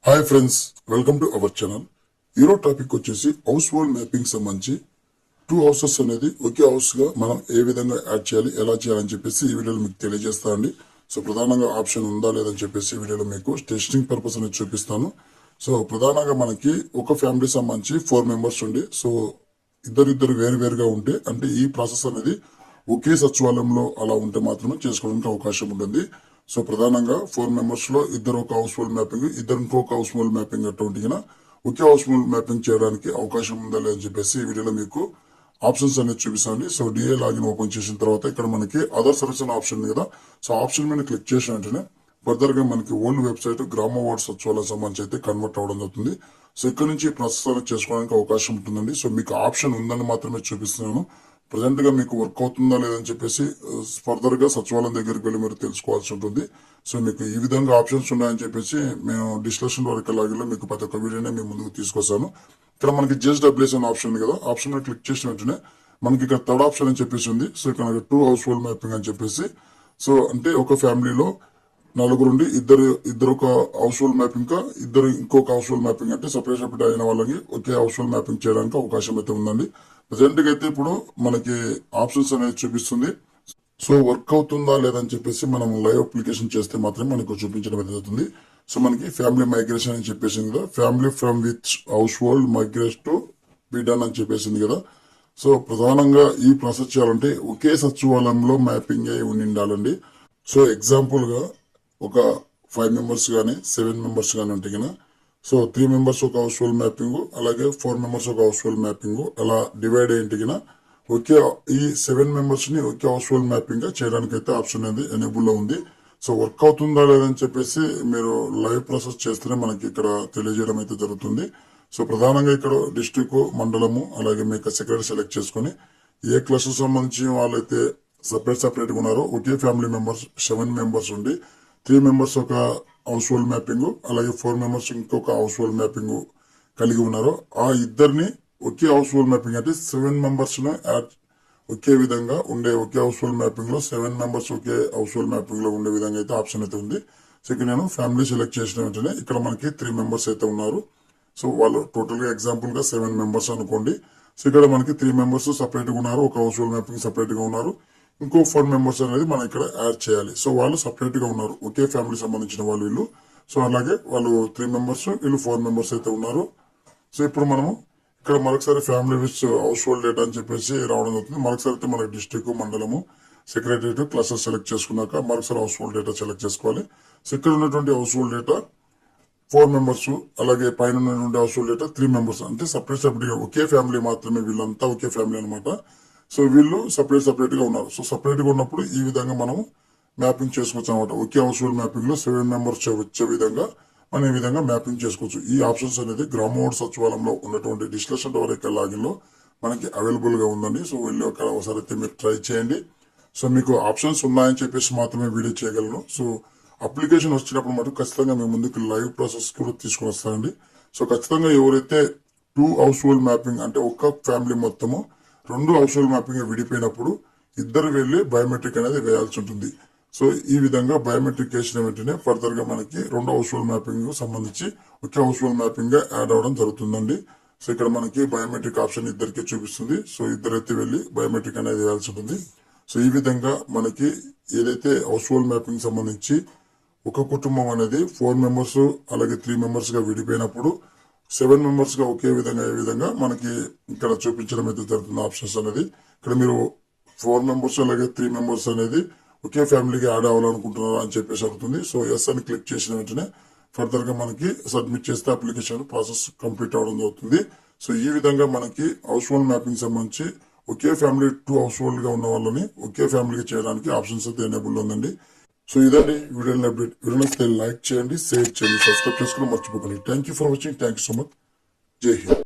Hi friends, welcome to our channel. ఈరోజు topic వచ్చేసి house hold mapping సంబంధించి 2 houses అనేది ఒకే హౌస్ గా మనం ఏ విధంగా యాడ్ చేయాలి, ఎలా చేయాలని చెప్పేసి ఈ వీడియోలో మీకు తెలియజేస్తా అండి. సో ప్రధానంగా ఆప్షన్ ఉందా లేదని చెప్పేసి ఈ వీడియోలో మీకు టెస్టింగ్ పర్పస్ అనేది చూపిస్తాను. సో ప్రధానంగా మనకి ఒక ఫ్యామిలీ సంబంధించి 4 మెంబర్స్ ఉండి, సో ఇద్దరు వేరుగా ఉంటే, అంటే ఈ ప్రాసెస్ అనేది ఒకే సచివాలయంలో అలా ఉంటే మాత్రమే చేసుకోవడానికి అవకాశం ఉంటుంది. సో ప్రధానంగా 4 మెంబర్స్ లో ఇద్దరు ఒక హౌస్ హోల్డ్ మ్యాపింగ్, ఇద్దరు ఇంకొక హౌస్ హోల్డ్ మ్యాపింగ్ అటువంటి ఒకే హౌస్ హోల్డ్ మ్యాపింగ్ చేయడానికి అవకాశం ఉందా లేదని చెప్పేసి ఈ వీడియోలో మీకు ఆప్షన్స్ అనేది చూపిస్తాను. సో డిఏ లాగిన్ ఓపెన్ చేసిన తర్వాత ఇక్కడ మనకి అదర్ సర్వీస్ అనే ఆప్షన్ ఉంది కదా. సో ఆప్షన్ మీద క్లిక్ చేసిన వెంటనే ఫర్దర్ గా మనకి ఓల్డ్ వెబ్సైట్ గ్రామ వార్డ్ సచివాలయం సంబంధించి అయితే కన్వర్ట్ అవ్వడం జరుగుతుంది. సో ఇక్కడ నుంచి ప్రాసెస్ అనేది చేసుకోవడానికి అవకాశం ఉంటుందండి. సో మీకు ఆప్షన్ ఉందని మాత్రమే చూపిస్తున్నాను. ప్రజెంట్ గా మీకు వర్క్ అవుతుందా లేదని చెప్పేసి ఫర్దర్ గా సచివాలయం దగ్గరికి వెళ్ళి మీరు తెలుసుకోవాల్సి ఉంటుంది. సో మీకు ఈ విధంగా ఆప్షన్స్ ఉన్నాయని చెప్పేసి మేము డిస్కషన్ వరకు లాగిలో మీకు ప్రతి ఒక్క వీడియోనే మేము ముందుకు తీసుకొస్తాను. ఇక్కడ మనకి JSWS అనే ఆప్షన్ ఉంది కదా, ఆప్షన్ మీద క్లిక్ చేసిన వెంటనే మనకి ఇక్కడ థర్డ్ ఆప్షన్ అని చెప్పేసి ఉంది. సో ఇక్కడ 2 హౌస్ హోల్డ్ మ్యాపింగ్ అని చెప్పేసి, సో అంటే ఒక ఫ్యామిలీలో నలుగురుండి ఇద్దరు ఒక హౌస్ హోల్డ్ మ్యాపింగ్, ఇద్దరు ఇంకొక హౌస్ హోల్డ్ మ్యాపింగ్, అంటే సపరేట్ అయిన వాళ్ళకి ఒకే హౌస్ హోల్డ్ మ్యాపింగ్ చేయడానికి అవకాశం అయితే ఉందండి. ప్రజెంట్ గా అయితే ఇప్పుడు మనకి ఆప్షన్స్ అనేది చూపిస్తుంది. సో వర్క్ అవుతుందా లేదని చెప్పేసి మనం లైవ్ అప్లికేషన్ చేస్తే మాత్రమే మనకు చూపించడం జరుగుతుంది. సో మనకి ఫ్యామిలీ మైగ్రేషన్ అని చెప్పేసింది కదా, family from which house hold migrate to be done అని చెప్పేసింది కదా. సో ప్రధానంగా ఈ ప్రాసెస్ చేయాలంటే ఒకే సచివాలయంలో మ్యాపింగ్ అయి ఉండాలండి. సో ఎగ్జాంపుల్ గా ఒక 5 మెంబర్స్ గానీ 7 మెంబర్స్ గానీ ఉంటే కదా, సో 3 మెంబర్స్ ఒక హౌస్ హోల్డ్ మ్యాపింగ్, అలాగే 4 మెంబర్స్ ఒక హౌస్ హోల్డ్ మ్యాపింగ్ అలా డివైడ్ అయ్యింటికినా ఒకే ఈ 7 మెంబర్స్ ని ఒకే హౌస్ హోల్డ్ మ్యాపింగ్ గా చేయడానికి అయితే ఆప్షన్ అనేది ఎనేబుల్ లో ఉంది. సో వర్క్ అవుతుందా లేదని చెప్పేసి మీరు లైవ్ ప్రాసెస్ చేస్తేనే మనకి ఇక్కడ తెలియజేయడం అయితే జరుగుతుంది. సో ప్రధానంగా ఇక్కడ డిస్ట్రిక్ట్, మండలము, అలాగే మీకు సెక్రటరీ సెలెక్ట్ చేసుకుని ఏ క్లస్టర్ సంబంధించి వాళ్ళైతే సపరేట్ గా ఉన్నారో ఒకే ఫ్యామిలీ మెంబర్స్ 7 మెంబర్స్ ఉండి 3 మెంబర్స్ ఒక హౌస్ హోల్డ్ మ్యాపింగ్, అలాగే 4 మెంబర్స్ ఇంకొక హౌస్ హోల్డ్ మ్యాపింగ్ కలిగి ఉన్నారు. ఆ ఇద్దరిని ఒకే హౌస్ హోల్డ్ మ్యాపింగ్, అంటే 7 మెంబర్స్ ఒకే విధంగా ఉండే ఒకే హౌస్ హోల్డ్ మ్యాపింగ్ లో 7 మెంబర్స్ ఒకే హౌస్ హోల్డ్ మ్యాపింగ్ లో ఉండే విధంగా అయితే ఆప్షన్ అయితే ఉంది. సో ఇక్కడ నేను ఫ్యామిలీ సెలెక్ట్ చేసిన వెంటనే ఇక్కడ మనకి 3 మెంబర్స్ అయితే ఉన్నారు. సో వాళ్ళు టోటల్ గా ఎగ్జాంపుల్ గా 7 మెంబర్స్ అనుకోండి. సో ఇక్కడ మనకి 3 మెంబర్స్ సపరేట్ గా ఉన్నారు, ఒక హౌస్ హోల్డ్ మ్యాపింగ్ సపరేట్ గా ఉన్నారు, ఇంకో 4 మెంబర్స్ అనేది మనం ఇక్కడ యాడ్ చేయాలి. సో వాళ్ళు సపరేట్ గా ఉన్నారు, ఒకే ఫ్యామిలీ సంబంధించిన వాళ్ళు వీళ్ళు. సో అలాగే వాళ్ళు 3 మెంబర్స్, వీళ్ళు 4 మెంబర్స్ అయితే ఉన్నారు. సో ఇప్పుడు మనము ఇక్కడ మరొకసారి family with house hold data అని చెప్పేసి రావడం అవుతుంది. మరొకసారి అయితే మనకి డిస్ట్రిక్ట్, మండలము, సెక్రటరియట్, క్లస్టర్ సెలెక్ట్ చేసుకున్నాక మరొకసారి హౌస్ హోల్డ్ డేటా సెలెక్ట్ చేసుకోవాలి. సో ఇక్కడ ఉన్నటువంటి హౌస్ హోల్డ్ డేటా 4 మెంబర్స్, అలాగే పైన ఉన్నటువంటి హౌస్ హోల్డ్ డేటా 3 మెంబర్స్, అంటే సపరేట్ గా ఒకే ఫ్యామిలీ మాత్రమే, వీళ్ళంతా ఒకే ఫ్యామిలీ అనమాట. సో వీళ్ళు సపరేట్ గా ఉన్నారు. సో సపరేట్ గా ఉన్నప్పుడు ఈ విధంగా మనం మ్యాపింగ్ చేసుకోవచ్చు అనమాట. ఒకే హౌస్ హోల్డ్ మ్యాపింగ్ లో 7 మెంబర్స్ వచ్చే విధంగా మనం ఈ విధంగా మ్యాపింగ్ చేసుకోవచ్చు. ఈ ఆప్షన్స్ అనేది గ్రామ వార్డ్ సచివాలయంలో ఉన్నటువంటి డిస్కషన్ వరకు లాగిన్ లో మనకి అవైలబుల్ గా ఉందండి. సో వెళ్ళి ఒకసారి అయితే మీరు ట్రై చేయండి. సో మీకు ఆప్షన్స్ ఉన్నాయని చెప్పేసి మాత్రమే వీడియో చేయగలను. సో అప్లికేషన్ వచ్చినప్పుడు మటు ఖచ్చితంగా మేము ముందుకు లైవ్ ప్రాసెస్ కూడా తీసుకుని వస్తానండి. సో ఖచ్చితంగా ఎవరైతే 2 హౌస్ హోల్డ్ మ్యాపింగ్, అంటే ఒక్క ఫ్యామిలీ మొత్తము 2 హౌస్ హోల్డ్ మ్యాపింగ్ విడిపోయినప్పుడు ఇద్దరు వెళ్లి బయోమెట్రిక్ అనేది వేయాల్సి ఉంటుంది. సో ఈ విధంగా బయోమెట్రిక్ వేసిన వెంటనే ఫర్దర్ గా మనకి 2 హౌస్ హోల్డ్ మ్యాపింగ్ సంబంధించి ఒకే హౌస్ హోల్డ్ మ్యాపింగ్ గా యాడ్ అవడం జరుగుతుందండి. సో ఇక్కడ మనకి బయోమెట్రిక్ ఆప్షన్ ఇద్దరికి చూపిస్తుంది. సో ఇద్దరైతే వెళ్లి బయోమెట్రిక్ అనేది వేయాల్సి ఉంటుంది. సో ఈ విధంగా మనకి ఏదైతే హౌస్ హోల్డ్ మ్యాపింగ్ సంబంధించి ఒక కుటుంబం అనేది 4 మెంబర్స్, అలాగే 3 మెంబర్స్ గా విడిపోయినప్పుడు 7 మెంబర్స్ గా ఒకే విధంగా ఏ విధంగా మనకి ఇక్కడ చూపించడం అయితే జరుగుతుంది ఆప్షన్స్ అనేది. ఇక్కడ మీరు 4 మెంబర్స్ అలాగే 3 మెంబర్స్ అనేది ఒకే ఫ్యామిలీకి యాడ్ అవ్వాలనుకుంటున్నారా అని చెప్పేసి అవుతుంది. సో ఎస్ అని క్లిక్ చేసిన వెంటనే ఫర్దర్ గా మనకి సబ్మిట్ చేస్తే అప్లికేషన్ ప్రాసెస్ కంప్లీట్ అవడం జరుగుతుంది. సో ఈ విధంగా మనకి హౌస్ హోల్డ్ మ్యాపింగ్ సంబంధించి ఒకే ఫ్యామిలీ 2 హౌస్ హోల్డ్ గా ఉన్న వాళ్ళని ఒకే ఫ్యామిలీకి చేయడానికి ఆప్షన్స్ అయితే ఎనేబుల్ ఉందండి. సో ఇదండి వీడియో అప్డేట్. వీడియో నచ్చితే లైక్ చేయండి, షేర్ చేయండి, సబ్స్క్రైబ్ చేసుకుని మర్చిపోకండి. Thank you for watching. Thank you so much. జై హింద్.